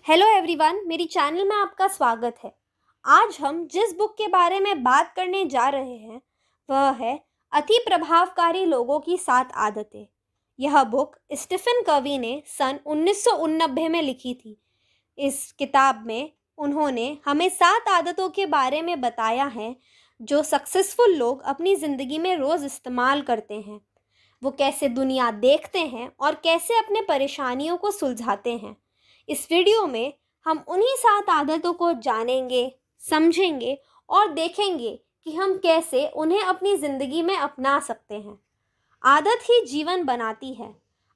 Hello everyone, मेरी channel में आपका स्वागत है। आज हम जिस बुक के बारे में बात करने जा रहे हैं वह है अति प्रभावकारी लोगों की 7 आदतें। यह बुक स्टीफन कवी ने सन 1989 में लिखी थी। इस किताब में उन्होंने हमें 7 आदतों के बारे में बताया है जो सक्सेसफुल लोग अपनी ज़िंदगी में रोज़ इस्तेमाल करते हैं। वो कैसे दुनिया देखते हैं और कैसे अपने परेशानियों को सुलझाते हैं। इस वीडियो में हम उन्हीं 7 आदतों को जानेंगे, समझेंगे और देखेंगे कि हम कैसे उन्हें अपनी ज़िंदगी में अपना सकते हैं। आदत ही जीवन बनाती है।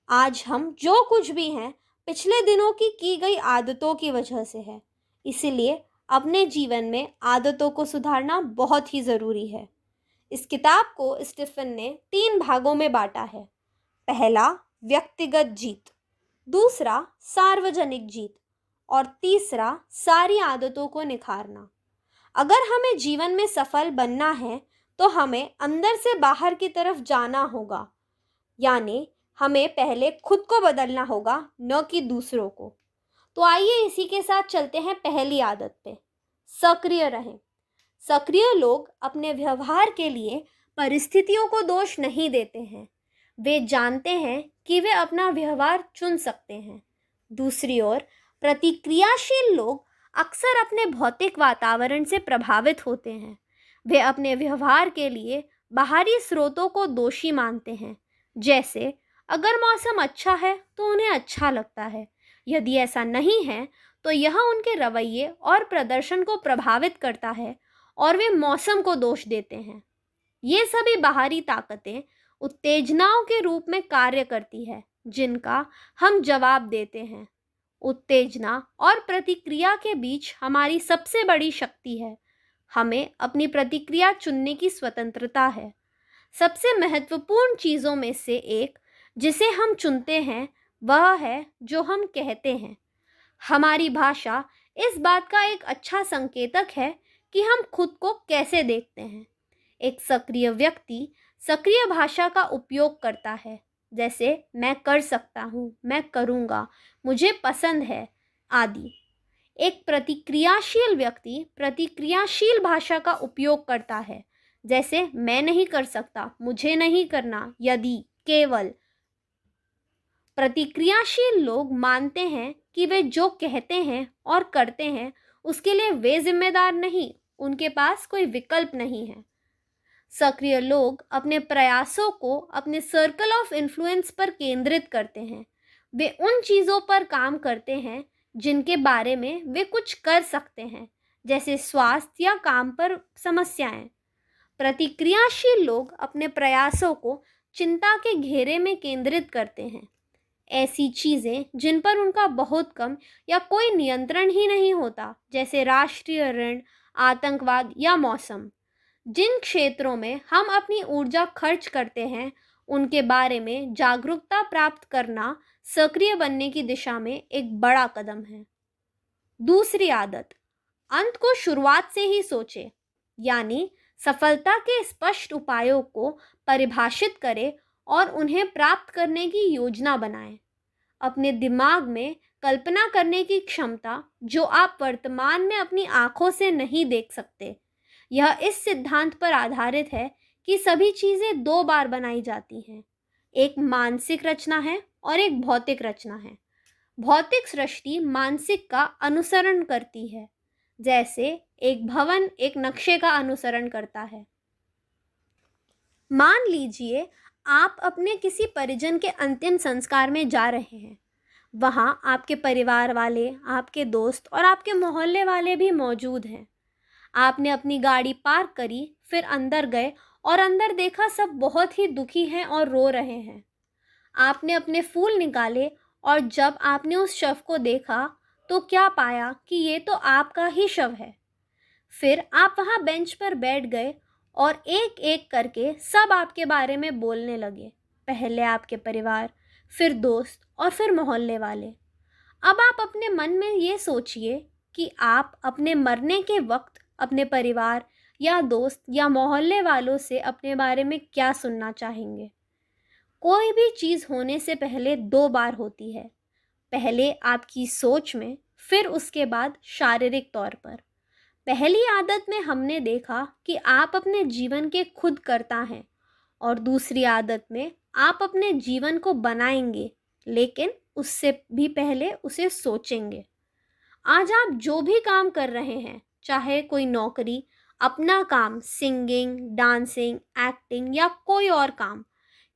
आज हम जो कुछ भी हैं पिछले दिनों की गई आदतों की वजह से है। इसीलिए अपने जीवन में आदतों को सुधारना बहुत ही ज़रूरी है। इस किताब को स्टीफन ने 3 भागों में बांटा है। पहला, व्यक्तिगत जीत। दूसरा, सार्वजनिक जीत। और तीसरा, सारी आदतों को निखारना। अगर हमें जीवन में सफल बनना है तो हमें अंदर से बाहर की तरफ जाना होगा, यानी हमें पहले खुद को बदलना होगा, न कि दूसरों को। तो आइए इसी के साथ चलते हैं पहली आदत पे। सक्रिय रहें। सक्रिय लोग अपने व्यवहार के लिए परिस्थितियों को दोष नहीं देते हैं। वे जानते हैं कि वे अपना व्यवहार चुन सकते हैं। दूसरी ओर, प्रतिक्रियाशील लोग अक्सर अपने भौतिक वातावरण से प्रभावित होते हैं। वे अपने व्यवहार के लिए बाहरी स्रोतों को दोषी मानते हैं। जैसे अगर मौसम अच्छा है तो उन्हें अच्छा लगता है, यदि ऐसा नहीं है तो यह उनके रवैये और प्रदर्शन को प्रभावित करता है और वे मौसम को दोष देते हैं। ये सभी बाहरी ताकतें उत्तेजनाओं के रूप में कार्य करती है जिनका हम जवाब देते हैं। उत्तेजना और प्रतिक्रिया के बीच हमारी सबसे बड़ी शक्ति है। हमें अपनी प्रतिक्रिया चुनने की स्वतंत्रता है। सबसे महत्वपूर्ण चीज़ों में से एक जिसे हम चुनते हैं वह है जो हम कहते हैं। हमारी भाषा इस बात का एक अच्छा संकेतक है कि हम खुद को कैसे देखते हैं। एक सक्रिय व्यक्ति सक्रिय भाषा का उपयोग करता है, जैसे मैं कर सकता हूँ, मैं करूँगा, मुझे पसंद है आदि। एक प्रतिक्रियाशील व्यक्ति प्रतिक्रियाशील भाषा का उपयोग करता है, जैसे मैं नहीं कर सकता, मुझे नहीं करना, यदि, केवल। प्रतिक्रियाशील लोग मानते हैं कि वे जो कहते हैं और करते हैं उसके लिए वे जिम्मेदार नहीं, उनके पास कोई विकल्प नहीं है। सक्रिय लोग अपने प्रयासों को अपने सर्कल ऑफ इन्फ्लुएंस पर केंद्रित करते हैं। वे उन चीज़ों पर काम करते हैं जिनके बारे में वे कुछ कर सकते हैं, जैसे स्वास्थ्य या काम पर समस्याएं। प्रतिक्रियाशील लोग अपने प्रयासों को चिंता के घेरे में केंद्रित करते हैं। ऐसी चीज़ें जिन पर उनका बहुत कम या कोई नियंत्रण ही नहीं होता, जैसे राष्ट्रीय ऋण, आतंकवाद या मौसम। जिन क्षेत्रों में हम अपनी ऊर्जा खर्च करते हैं उनके बारे में जागरूकता प्राप्त करना सक्रिय बनने की दिशा में एक बड़ा कदम है। दूसरी आदत, अंत को शुरुआत से ही सोचें, यानी सफलता के स्पष्ट उपायों को परिभाषित करें और उन्हें प्राप्त करने की योजना बनाएं। अपने दिमाग में कल्पना करने की क्षमता जो आप वर्तमान में अपनी आंखों से नहीं देख सकते। यह इस सिद्धांत पर आधारित है कि सभी चीज़ें 2 बार बनाई जाती हैं। एक मानसिक रचना है और एक भौतिक रचना है। भौतिक सृष्टि मानसिक का अनुसरण करती है, जैसे एक भवन एक नक्शे का अनुसरण करता है। मान लीजिए आप अपने किसी परिजन के अंतिम संस्कार में जा रहे हैं। वहाँ आपके परिवार वाले, आपके दोस्त और आपके मोहल्ले वाले भी मौजूद हैं। आपने अपनी गाड़ी पार्क करी, फिर अंदर गए और अंदर देखा सब बहुत ही दुखी हैं और रो रहे हैं। आपने अपने फूल निकाले और जब आपने उस शव को देखा तो क्या पाया कि ये तो आपका ही शव है। फिर आप वहाँ बेंच पर बैठ गए और एक एक करके सब आपके बारे में बोलने लगे। पहले आपके परिवार, फिर दोस्त और फिर मोहल्ले वाले। अब आप अपने मन में ये सोचिए कि आप अपने मरने के वक्त अपने परिवार या दोस्त या मोहल्ले वालों से अपने बारे में क्या सुनना चाहेंगे। कोई भी चीज़ होने से पहले 2 बार होती है, पहले आपकी सोच में, फिर उसके बाद शारीरिक तौर पर। पहली आदत में हमने देखा कि आप अपने जीवन के खुद कर्ता हैं, और दूसरी आदत में आप अपने जीवन को बनाएंगे, लेकिन उससे भी पहले उसे सोचेंगे। आज आप जो भी काम कर रहे हैं, चाहे कोई नौकरी, अपना काम, सिंगिंग, डांसिंग, एक्टिंग या कोई और काम,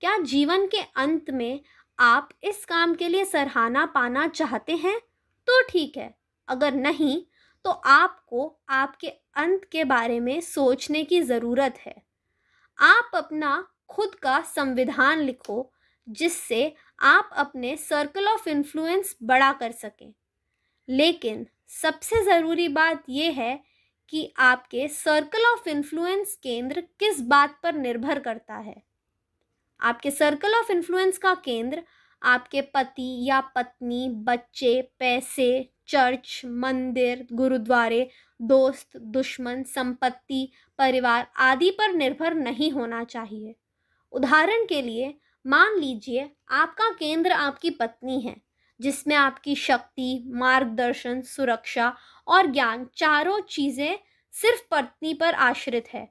क्या जीवन के अंत में आप इस काम के लिए सराहना पाना चाहते हैं? तो ठीक है। अगर नहीं, तो आपको आपके अंत के बारे में सोचने की ज़रूरत है। आप अपना खुद का संविधान लिखो, जिससे आप अपने सर्कल ऑफ इन्फ्लुएंस बड़ा कर सकें। लेकिन सबसे ज़रूरी बात यह है कि आपके सर्कल ऑफ इन्फ्लुएंस केंद्र किस बात पर निर्भर करता है। आपके सर्कल ऑफ इन्फ्लुएंस का केंद्र आपके पति या पत्नी, बच्चे, पैसे, चर्च, मंदिर, गुरुद्वारे, दोस्त, दुश्मन, संपत्ति, परिवार आदि पर निर्भर नहीं होना चाहिए। उदाहरण के लिए, मान लीजिए आपका केंद्र आपकी पत्नी है, जिसमें आपकी शक्ति, मार्गदर्शन, सुरक्षा और ज्ञान चारों चीज़ें सिर्फ पत्नी पर आश्रित है।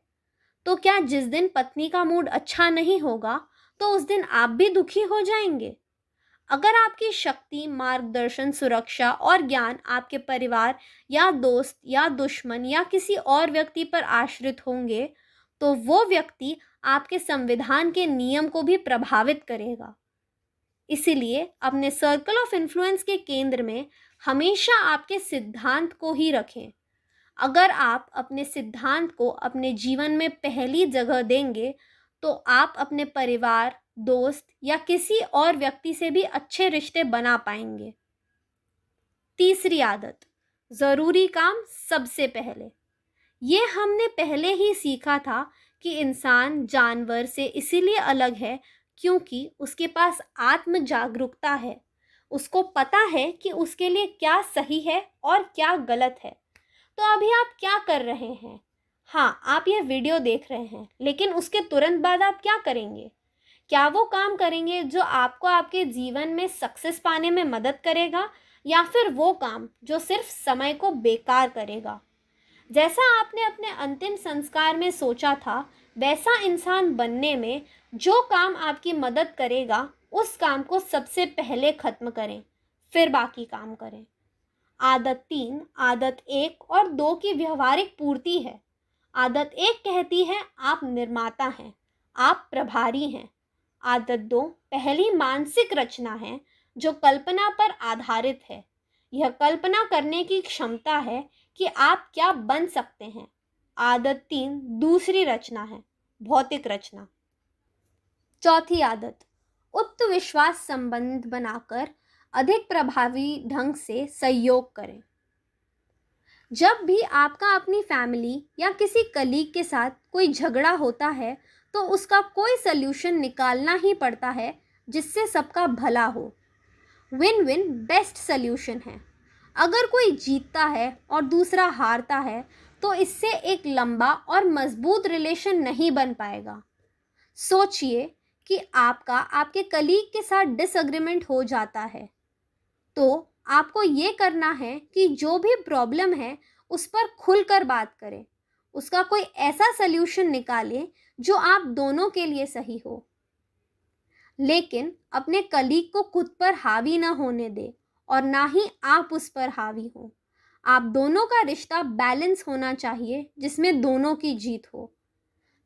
तो क्या जिस दिन पत्नी का मूड अच्छा नहीं होगा, तो उस दिन आप भी दुखी हो जाएंगे? अगर आपकी शक्ति, मार्गदर्शन, सुरक्षा और ज्ञान आपके परिवार या दोस्त या दुश्मन या किसी और व्यक्ति पर आश्रित होंगे, तो वो व्यक्ति आपके संविधान के नियम को भी प्रभावित करेगा। इसीलिए अपने सर्कल ऑफ इन्फ्लुएंस के केंद्र में हमेशा आपके सिद्धांत को ही रखें। अगर आप अपने सिद्धांत को अपने जीवन में पहली जगह देंगे, तो आप अपने परिवार, दोस्त या किसी और व्यक्ति से भी अच्छे रिश्ते बना पाएंगे। तीसरी आदत, ज़रूरी काम सबसे पहले। ये हमने पहले ही सीखा था कि इंसान जानवर से इसीलिए अलग है क्योंकि उसके पास आत्म जागरूकता है। उसको पता है कि उसके लिए क्या सही है और क्या गलत है। तो अभी आप क्या कर रहे हैं? हाँ, आप यह वीडियो देख रहे हैं, लेकिन उसके तुरंत बाद आप क्या करेंगे? क्या वो काम करेंगे जो आपको आपके जीवन में सक्सेस पाने में मदद करेगा, या फिर वो काम जो सिर्फ समय को बेकार करेगा? जैसा आपने अपने अंतिम संस्कार में सोचा था, वैसा इंसान बनने में जो काम आपकी मदद करेगा, उस काम को सबसे पहले खत्म करें, फिर बाकी काम करें। आदत 3, आदत 1 और 2 की व्यवहारिक पूर्ति है। आदत 1 कहती है आप निर्माता हैं, आप प्रभारी हैं। आदत 2 पहली मानसिक रचना है जो कल्पना पर आधारित है। यह कल्पना करने की क्षमता है कि आप क्या बन सकते हैं। आदत 3 दूसरी रचना है, भौतिक रचना। चौथी आदत, उक्त विश्वास संबंध बनाकर अधिक प्रभावी ढंग से सहयोग करें। जब भी आपका अपनी फैमिली या किसी कलीग के साथ कोई झगड़ा होता है, तो उसका कोई सल्यूशन निकालना ही पड़ता है जिससे सबका भला हो। विन विन बेस्ट सल्यूशन है। अगर कोई जीतता है और दूसरा हारता है, तो इससे एक लंबा और मजबूत रिलेशन नहीं बन पाएगा। सोचिए कि आपका आपके कलीग के साथ डिसएग्रीमेंट हो जाता है, तो आपको ये करना है कि जो भी प्रॉब्लम है उस पर खुलकर बात करें, उसका कोई ऐसा सल्यूशन निकालें जो आप दोनों के लिए सही हो। लेकिन अपने कलीग को खुद पर हावी ना होने दे और ना ही आप उस पर हावी हो। आप दोनों का रिश्ता बैलेंस होना चाहिए, जिसमें दोनों की जीत हो।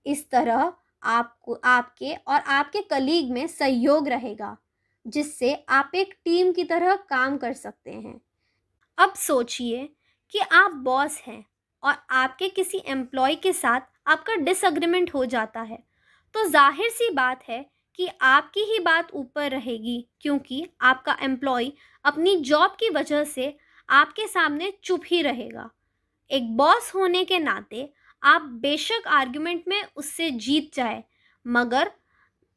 इस तरह आपको आपके और आपके कलीग में सहयोग रहेगा, जिससे आप एक टीम की तरह काम कर सकते हैं। अब सोचिए कि आप बॉस हैं और आपके किसी एम्प्लॉय के साथ आपका डिसएग्रीमेंट हो जाता है, तो जाहिर सी बात है कि आपकी ही बात ऊपर रहेगी, क्योंकि आपका एम्प्लॉय अपनी जॉब की वजह से आपके सामने चुप ही रहेगा। एक बॉस होने के नाते आप बेशक आर्गुमेंट में उससे जीत जाए, मगर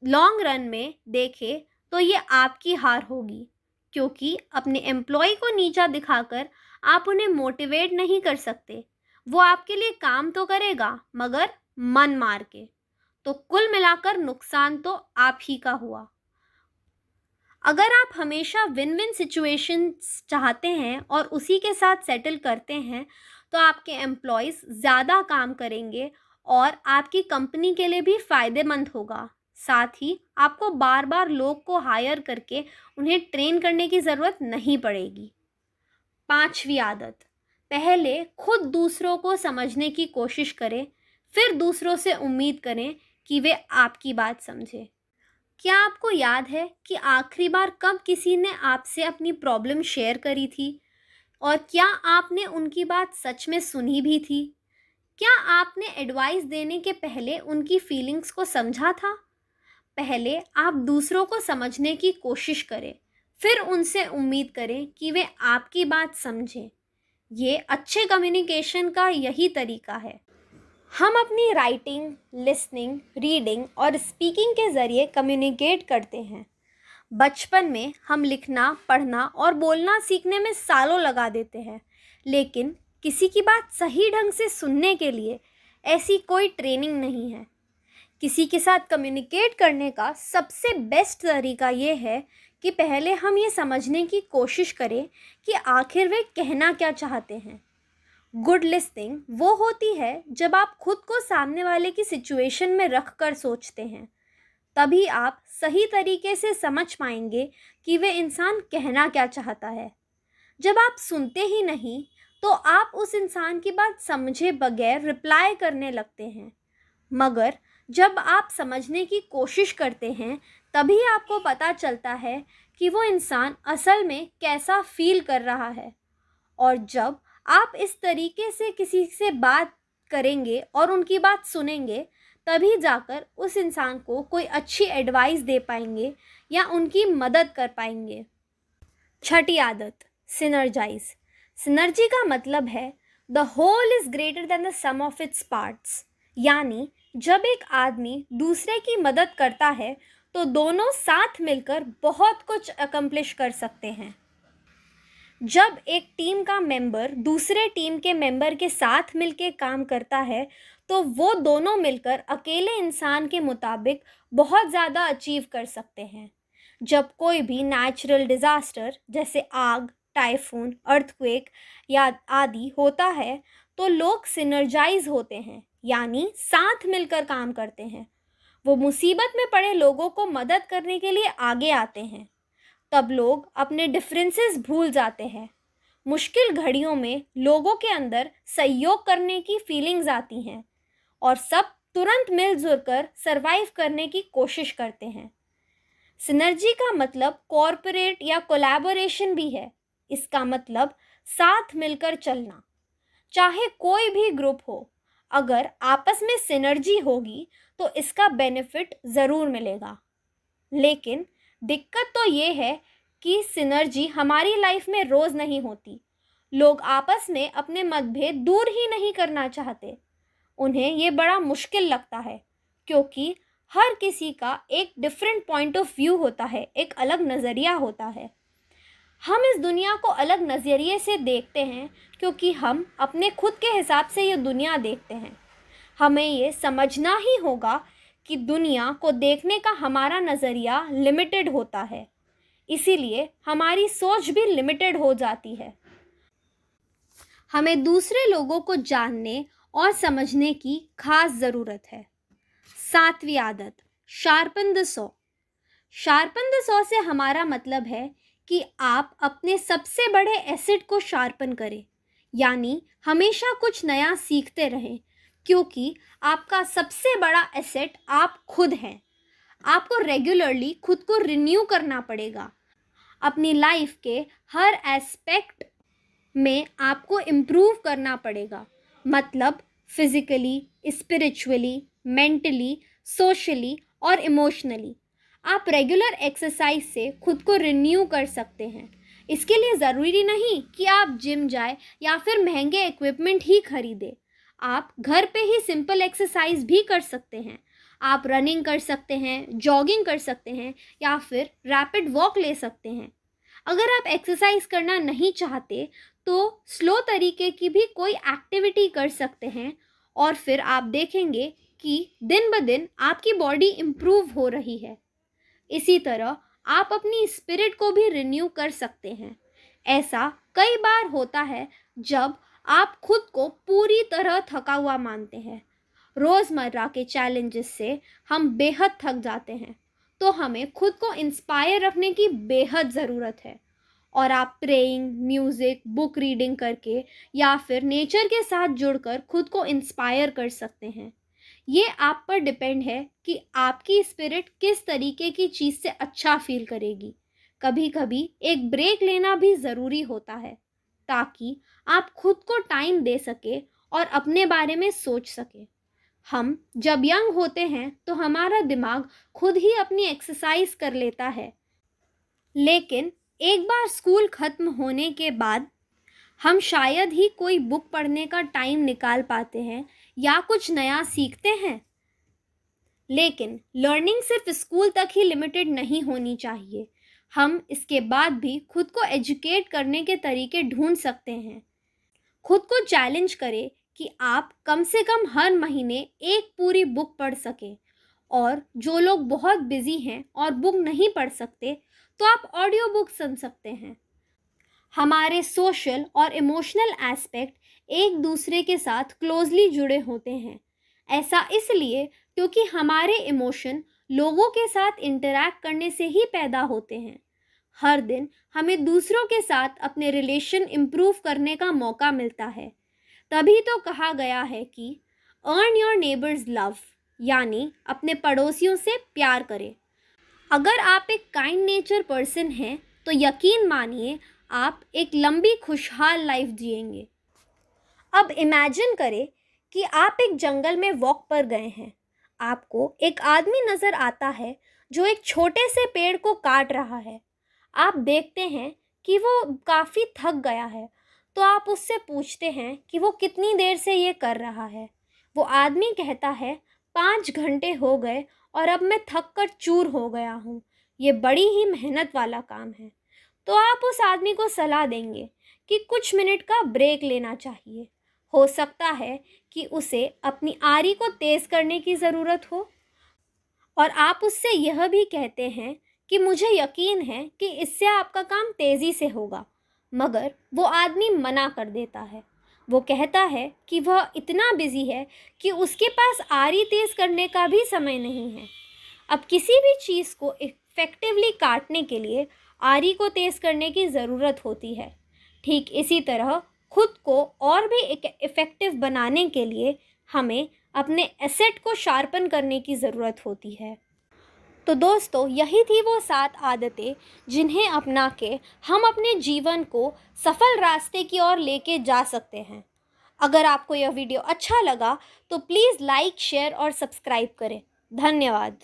लॉन्ग रन में देखें तो ये आपकी हार होगी, क्योंकि अपने एम्प्लॉय को नीचा दिखाकर आप उन्हें मोटिवेट नहीं कर सकते। वो आपके लिए काम तो करेगा, मगर मन मार के। तो कुल मिलाकर नुकसान तो आप ही का हुआ। अगर आप हमेशा विन विन सिचुएशंस चाहते हैं और उसी के साथ सेटल करते हैं, तो आपके एम्प्लॉयज़ ज़्यादा काम करेंगे और आपकी कंपनी के लिए भी फ़ायदेमंद होगा। साथ ही आपको बार बार लोग को हायर करके उन्हें ट्रेन करने की ज़रूरत नहीं पड़ेगी। पांचवी आदत, पहले खुद दूसरों को समझने की कोशिश करें, फिर दूसरों से उम्मीद करें कि वे आपकी बात समझें। क्या आपको याद है कि आखिरी बार कब किसी ने आपसे अपनी प्रॉब्लम शेयर करी थी? और क्या आपने उनकी बात सच में सुनी भी थी? क्या आपने एडवाइस देने के पहले उनकी फीलिंग्स को समझा था? पहले आप दूसरों को समझने की कोशिश करें, फिर उनसे उम्मीद करें कि वे आपकी बात समझें। ये अच्छे कम्युनिकेशन का यही तरीका है। हम अपनी राइटिंग, लिसनिंग, रीडिंग और स्पीकिंग के ज़रिए कम्युनिकेट करते हैं। बचपन में हम लिखना, पढ़ना और बोलना सीखने में सालों लगा देते हैं, लेकिन किसी की बात सही ढंग से सुनने के लिए ऐसी कोई ट्रेनिंग नहीं है। किसी के साथ कम्युनिकेट करने का सबसे बेस्ट तरीका ये है कि पहले हम ये समझने की कोशिश करें कि आखिर वे कहना क्या चाहते हैं। गुड लिसनिंग वो होती है जब आप खुद को सामने वाले की सिचुएशन में रख कर सोचते हैं। तभी आप सही तरीके से समझ पाएंगे कि वे इंसान कहना क्या चाहता है। जब आप सुनते ही नहीं, तो आप उस इंसान की बात समझे बगैर रिप्लाई करने लगते हैं। मगर जब आप समझने की कोशिश करते हैं, तभी आपको पता चलता है कि वो इंसान असल में कैसा फील कर रहा है। और जब आप इस तरीके से किसी से बात करेंगे और उनकी बात सुनेंगे, तभी जाकर उस इंसान को कोई अच्छी एडवाइस दे पाएंगे या उनकी मदद कर पाएंगे। छठी आदत, सिनर्जाइज। सिनर्जी का मतलब है the whole is greater than the sum of its parts. यानी जब एक आदमी दूसरे की मदद करता है, तो दोनों साथ मिलकर बहुत कुछ अकम्प्लिश कर सकते हैं। जब एक टीम का मेंबर दूसरे टीम के मेंबर के साथ मिलकर काम करता है, तो वो दोनों मिलकर अकेले इंसान के मुताबिक बहुत ज़्यादा अचीव कर सकते हैं। जब कोई भी नेचुरल डिज़ास्टर जैसे आग, टाइफून, अर्थक्वेक या आदि होता है, तो लोग सिनर्जाइज होते हैं, यानी साथ मिलकर काम करते हैं। वो मुसीबत में पड़े लोगों को मदद करने के लिए आगे आते हैं। तब लोग अपने डिफरेंसेस भूल जाते हैं। मुश्किल घड़ियों में लोगों के अंदर सहयोग करने की फीलिंग्स आती हैं और सब तुरंत मिलजुल कर सरवाइव करने की कोशिश करते हैं। सिनर्जी का मतलब कॉरपोरेट या कोलैबोरेशन भी है। इसका मतलब साथ मिलकर चलना। चाहे कोई भी ग्रुप हो, अगर आपस में सिनर्जी होगी तो इसका बेनिफिट ज़रूर मिलेगा। लेकिन दिक्कत तो ये है कि सिनर्जी हमारी लाइफ में रोज़ नहीं होती। लोग आपस में अपने मतभेद दूर ही नहीं करना चाहते। उन्हें ये बड़ा मुश्किल लगता है, क्योंकि हर किसी का एक डिफरेंट पॉइंट ऑफ व्यू होता है, एक अलग नज़रिया होता है। हम इस दुनिया को अलग नज़रिए से देखते हैं, क्योंकि हम अपने खुद के हिसाब से ये दुनिया देखते हैं। हमें ये समझना ही होगा कि दुनिया को देखने का हमारा नज़रिया लिमिटेड होता है, इसीलिए हमारी सोच भी लिमिटेड हो जाती है। हमें दूसरे लोगों को जानने और समझने की खास ज़रूरत है। सातवीं आदत, sharpen the saw. Sharpen the saw से हमारा मतलब है कि आप अपने सबसे बड़े एसेट को शार्पन करें, यानी हमेशा कुछ नया सीखते रहें, क्योंकि आपका सबसे बड़ा एसेट आप खुद हैं। आपको रेगुलरली खुद को रिन्यू करना पड़ेगा। अपनी लाइफ के हर एस्पेक्ट में आपको इम्प्रूव करना पड़ेगा, मतलब फिज़िकली, स्पिरिचुअली, मेंटली, सोशली और इमोशनली। आप रेगुलर एक्सरसाइज से खुद को रिन्यू कर सकते हैं। इसके लिए ज़रूरी नहीं कि आप जिम जाए या फिर महंगे इक्विपमेंट ही खरीदें। आप घर पे ही सिंपल एक्सरसाइज भी कर सकते हैं। आप रनिंग कर सकते हैं, जॉगिंग कर सकते हैं या फिर रैपिड वॉक ले सकते हैं। अगर आप एक्सरसाइज करना नहीं चाहते, तो स्लो तरीके की भी कोई एक्टिविटी कर सकते हैं और फिर आप देखेंगे कि दिन ब दिन आपकी बॉडी इम्प्रूव हो रही है। इसी तरह आप अपनी स्पिरिट को भी रिन्यू कर सकते हैं। ऐसा कई बार होता है जब आप खुद को पूरी तरह थका हुआ मानते हैं। रोज़मर्रा के चैलेंजेस से हम बेहद थक जाते हैं, तो हमें खुद को इंस्पायर रखने की बेहद ज़रूरत है। और आप प्रेइंग, म्यूज़िक, बुक रीडिंग करके या फिर नेचर के साथ जुड़कर खुद को इंस्पायर कर सकते हैं। ये आप पर डिपेंड है कि आपकी स्पिरिट किस तरीके की चीज़ से अच्छा फील करेगी। कभी कभी एक ब्रेक लेना भी ज़रूरी होता है, ताकि आप खुद को टाइम दे सके और अपने बारे में सोच सके। हम जब यंग होते हैं तो हमारा दिमाग खुद ही अपनी एक्सरसाइज कर लेता है, लेकिन एक बार स्कूल खत्म होने के बाद हम शायद ही कोई बुक पढ़ने का टाइम निकाल पाते हैं या कुछ नया सीखते हैं। लेकिन लर्निंग सिर्फ स्कूल तक ही लिमिटेड नहीं होनी चाहिए। हम इसके बाद भी खुद को एजुकेट करने के तरीके ढूंढ सकते हैं। खुद को चैलेंज करें कि आप कम से कम हर महीने एक पूरी बुक पढ़ सकें। और जो लोग बहुत बिजी हैं और बुक नहीं पढ़ सकते, तो आप ऑडियो बुक सुन सकते हैं। हमारे सोशल और इमोशनल एस्पेक्ट एक दूसरे के साथ क्लोजली जुड़े होते हैं। ऐसा इसलिए क्योंकि हमारे इमोशन लोगों के साथ इंटरैक्ट करने से ही पैदा होते हैं। हर दिन हमें दूसरों के साथ अपने रिलेशन इम्प्रूव करने का मौका मिलता है। तभी तो कहा गया है कि अर्न योर नेबर्स लव, यानी अपने पड़ोसियों से प्यार करें। अगर आप एक काइंड नेचर पर्सन हैं तो यकीन मानिए आप एक लंबी खुशहाल लाइफ जिएंगे। अब इमेजिन करें कि आप एक जंगल में वॉक पर गए हैं। आपको एक आदमी नज़र आता है जो एक छोटे से पेड़ को काट रहा है। आप देखते हैं कि वो काफ़ी थक गया है, तो आप उससे पूछते हैं कि वो कितनी देर से ये कर रहा है। वो आदमी कहता है 5 घंटे हो गए और अब मैं थक कर चूर हो गया हूँ। ये बड़ी ही मेहनत वाला काम है। तो आप उस आदमी को सलाह देंगे कि कुछ मिनट का ब्रेक लेना चाहिए। हो सकता है कि उसे अपनी आरी को तेज़ करने की ज़रूरत हो। और आप उससे यह भी कहते हैं कि मुझे यकीन है कि इससे आपका काम तेज़ी से होगा। मगर वो आदमी मना कर देता है। वो कहता है कि वह इतना बिज़ी है कि उसके पास आरी तेज़ करने का भी समय नहीं है। अब किसी भी चीज़ को इफ़ेक्टिवली काटने के लिए आरी को तेज़ करने की ज़रूरत होती है। ठीक इसी तरह खुद को और भी इफ़ेक्टिव बनाने के लिए हमें अपने एसेट को शार्पन करने की ज़रूरत होती है। तो दोस्तों, यही थी वो 7 आदतें जिन्हें अपना के हम अपने जीवन को सफल रास्ते की ओर लेके जा सकते हैं। अगर आपको यह वीडियो अच्छा लगा तो प्लीज़ लाइक, शेयर और सब्सक्राइब करें। धन्यवाद।